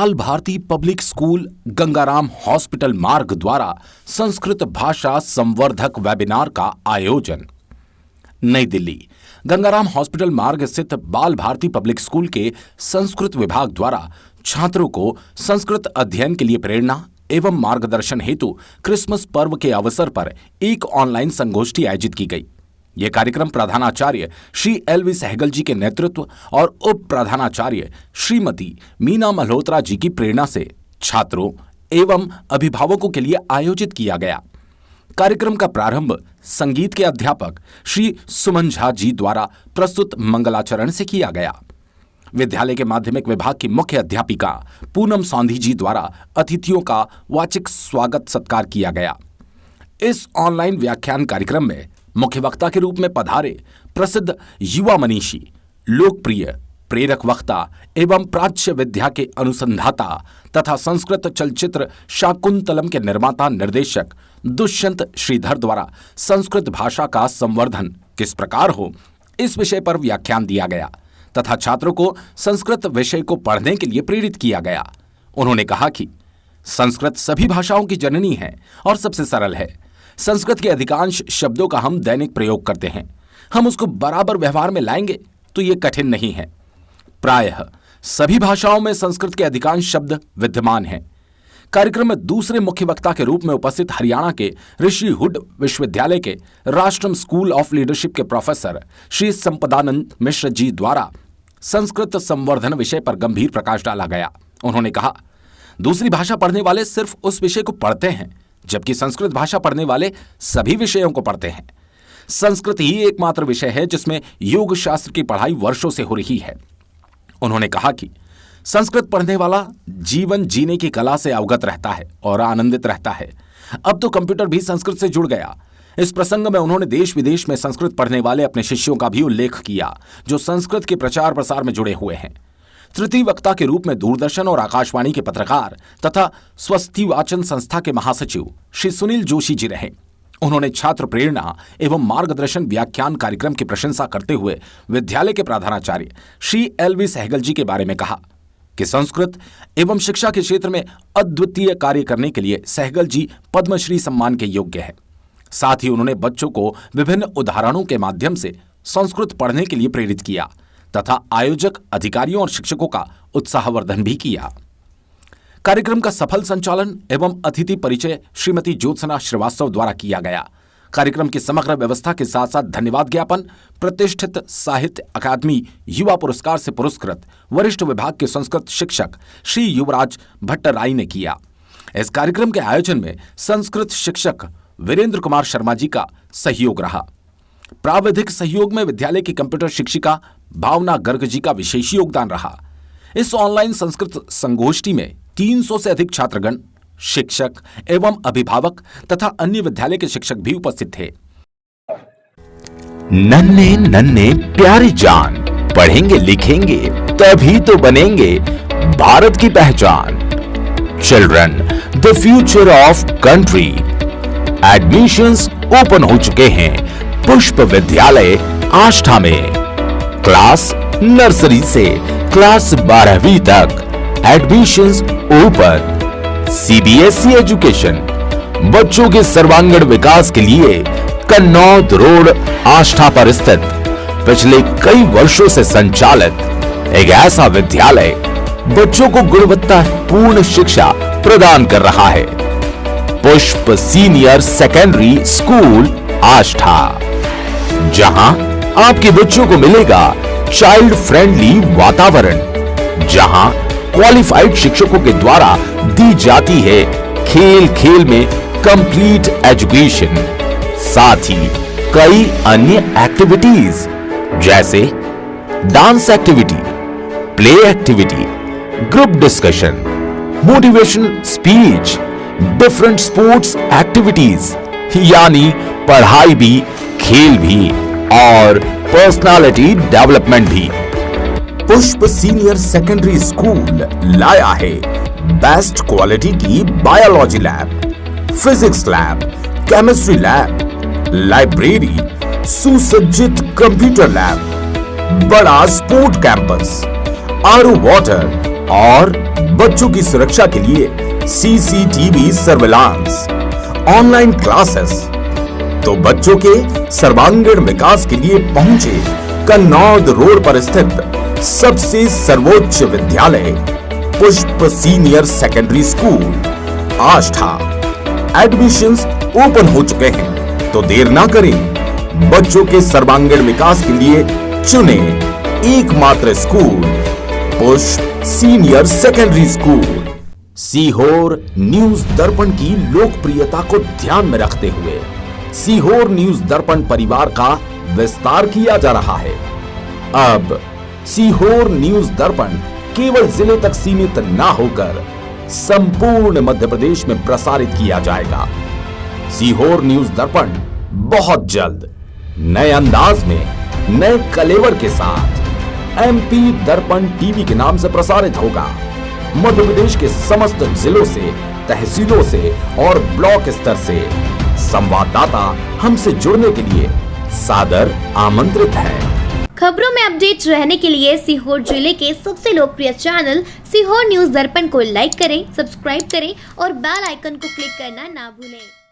बाल Bharati public school Gangaram hospital Marg द्वारा संस्कृत भाषा संवर्धक वेबिनार का आयोजन। नई दिल्ली गंगाराम हॉस्पिटल मार्ग स्थित बाल भारती पब्लिक स्कूल के संस्कृत विभाग द्वारा छात्रों को संस्कृत अध्ययन के लिए प्रेरणा एवं मार्गदर्शन हेतु क्रिसमस पर्व के अवसर पर एक ऑनलाइन संगोष्ठी आयोजित की गई। यह कार्यक्रम प्रधानाचार्य श्री एल.वी. सहगल जी के नेतृत्व और उप प्रधानाचार्य श्रीमती मीना मल्होत्रा जी की प्रेरणा से छात्रों एवं अभिभावकों के लिए आयोजित किया गया। कार्यक्रम का प्रारंभ संगीत के अध्यापक श्री सुमन झा जी द्वारा प्रस्तुत मंगलाचरण से किया गया। विद्यालय के माध्यमिक विभाग की मुख्य अध्यापिका पूनम सौंधी जी द्वारा अतिथियों का वाचिक स्वागत सत्कार किया गया। इस ऑनलाइन व्याख्यान कार्यक्रम में मुख्य वक्ता के रूप में पधारे प्रसिद्ध युवा मनीषी, लोकप्रिय प्रेरक वक्ता एवं प्राच्य विद्या के अनुसंधाता तथा संस्कृत चलचित्र शाकुंतलम के निर्माता निर्देशक दुष्यंत श्रीधर द्वारा संस्कृत भाषा का संवर्धन किस प्रकार हो, इस विषय पर व्याख्यान दिया गया तथा छात्रों को संस्कृत विषय को पढ़ने के लिए प्रेरित किया गया। उन्होंने कहा कि संस्कृत सभी भाषाओं की जननी है और सबसे सरल है। संस्कृत के अधिकांश शब्दों का हम दैनिक प्रयोग करते हैं। हम उसको बराबर व्यवहार में लाएंगे तो ये कठिन नहीं है। प्रायः सभी भाषाओं में संस्कृत के अधिकांश शब्द विद्यमान हैं। कार्यक्रम में दूसरे मुख्य वक्ता के रूप में उपस्थित हरियाणा के ऋषि हुड विश्वविद्यालय के राष्ट्रम स्कूल ऑफ लीडरशिप के प्रोफेसर श्री संपदानंद मिश्र जी द्वारा संस्कृत संवर्धन विषय पर गंभीर प्रकाश डाला गया। उन्होंने कहा, दूसरी भाषा पढ़ने वाले सिर्फ उस विषय को पढ़ते हैं, जबकि संस्कृत भाषा पढ़ने वाले सभी विषयों को पढ़ते हैं। संस्कृत ही एकमात्र विषय है जिसमें योग शास्त्र की पढ़ाई वर्षों से हो रही है। उन्होंने कहा कि संस्कृत पढ़ने वाला जीवन जीने की कला से अवगत रहता है और आनंदित रहता है। अब तो कंप्यूटर भी संस्कृत से जुड़ गया। इस प्रसंग में उन्होंने देश विदेश में संस्कृत पढ़ने वाले अपने शिष्यों का भी उल्लेख किया जो संस्कृत के प्रचार प्रसार में जुड़े हुए हैं। तृतीय वक्ता के रूप में दूरदर्शन और आकाशवाणी के पत्रकार तथा स्वस्ति वाचन संस्था के महासचिव श्री सुनील जोशी जी रहे। उन्होंने छात्र प्रेरणा एवं मार्गदर्शन व्याख्यान कार्यक्रम की प्रशंसा करते हुए विद्यालय के प्रधानाचार्य श्री एल.वी. सहगल जी के बारे में कहा कि संस्कृत एवं शिक्षा के क्षेत्र में अद्वितीय कार्य करने के लिए सहगल जी पद्मश्री सम्मान के योग्य हैं। साथ ही उन्होंने बच्चों को विभिन्न उदाहरणों के माध्यम से संस्कृत पढ़ने के लिए प्रेरित किया तथा आयोजक, अधिकारियों और शिक्षकों का उत्साहवर्धन भी किया। कार्यक्रम का सफल संचालन एवं अतिथि परिचय श्रीमती ज्योत्सना श्रीवास्तव द्वारा किया गया। कार्यक्रम की समग्र व्यवस्था के साथ साथ धन्यवाद ज्ञापन प्रतिष्ठित साहित्य अकादमी युवा पुरस्कार से पुरस्कृत वरिष्ठ विभाग के संस्कृत शिक्षक श्री युवराज भट्टराई ने किया। इस कार्यक्रम के आयोजन में संस्कृत शिक्षक वीरेंद्र कुमार शर्मा जी का सहयोग रहा। प्राविधिक सहयोग में विद्यालय की कंप्यूटर शिक्षिका भावना गर्ग जी का विशेष योगदान रहा। इस ऑनलाइन संस्कृत संगोष्ठी में 300 से अधिक छात्रगण, शिक्षक एवं अभिभावक तथा अन्य विद्यालय के शिक्षक भी उपस्थित थे। नन्हे नन्हे प्यारे जान, पढ़ेंगे लिखेंगे तभी तो बनेंगे भारत की पहचान। Children, the future of country. Admissions open हो चुके हैं पुष्प विद्यालय आष्ठा में। क्लास नर्सरी से क्लास 12वीं तक एडमिशंस ओपन। सीबीएसई एजुकेशन, बच्चों के सर्वांगीण विकास के लिए कन्नौद रोड आष्ठा पर स्थित पिछले कई वर्षों से संचालित एक ऐसा विद्यालय बच्चों को गुणवत्तापूर्ण शिक्षा प्रदान कर रहा है। पुष्प सीनियर सेकेंडरी स्कूल आष्ठा, जहां आपके बच्चों को मिलेगा चाइल्ड फ्रेंडली वातावरण, जहां क्वालिफाइड शिक्षकों के द्वारा दी जाती है खेल खेल में कंप्लीट एजुकेशन। साथ ही कई अन्य एक्टिविटीज जैसे dance activity, play activity, group discussion, motivation speech, different sports activities, यानी पढ़ाई भी, खेल भी और पर्सनालिटी डेवलपमेंट भी। पुष्प सीनियर सेकेंडरी स्कूल लाया है बेस्ट क्वालिटी की biology lab, physics lab, chemistry lab, library, सुसज्जित कंप्यूटर लैब, बड़ा स्पोर्ट कैंपस, आरओ वाटर, और बच्चों की सुरक्षा के लिए सीसीटीवी सर्विलांस, ऑनलाइन क्लासेस। तो बच्चों के सर्वांगीण विकास के लिए पहुंचे कन्नौद रोड पर स्थित सबसे सर्वोच्च विद्यालय Pushp senior secondary school Ashta. Admissions open हो चुके हैं, तो देर ना करें। बच्चों के सर्वांगीण विकास के लिए चुने एकमात्र स्कूल पुष्प senior secondary school. Sehore news दर्पण की लोकप्रियता को ध्यान में रखते हुए सीहोर न्यूज दर्पण परिवार का विस्तार किया जा रहा है। अब सीहोर न्यूज दर्पण केवल जिले तक सीमित ना होकर संपूर्ण मध्य प्रदेश में प्रसारित किया जाएगा। सीहोर न्यूज दर्पण बहुत जल्द नए अंदाज में, नए कलेवर के साथ एमपी दर्पण टीवी के नाम से प्रसारित होगा। मध्य प्रदेश के समस्त जिलों से, तहसीलों से और ब्लॉक स्तर से संवाददाता हमसे जुड़ने के लिए सादर आमंत्रित हैं। खबरों में अपडेट रहने के लिए सीहोर जिले के सबसे लोकप्रिय चैनल सीहोर न्यूज दर्पण को लाइक करें, सब्सक्राइब करें और बेल आइकन को क्लिक करना ना भूलें।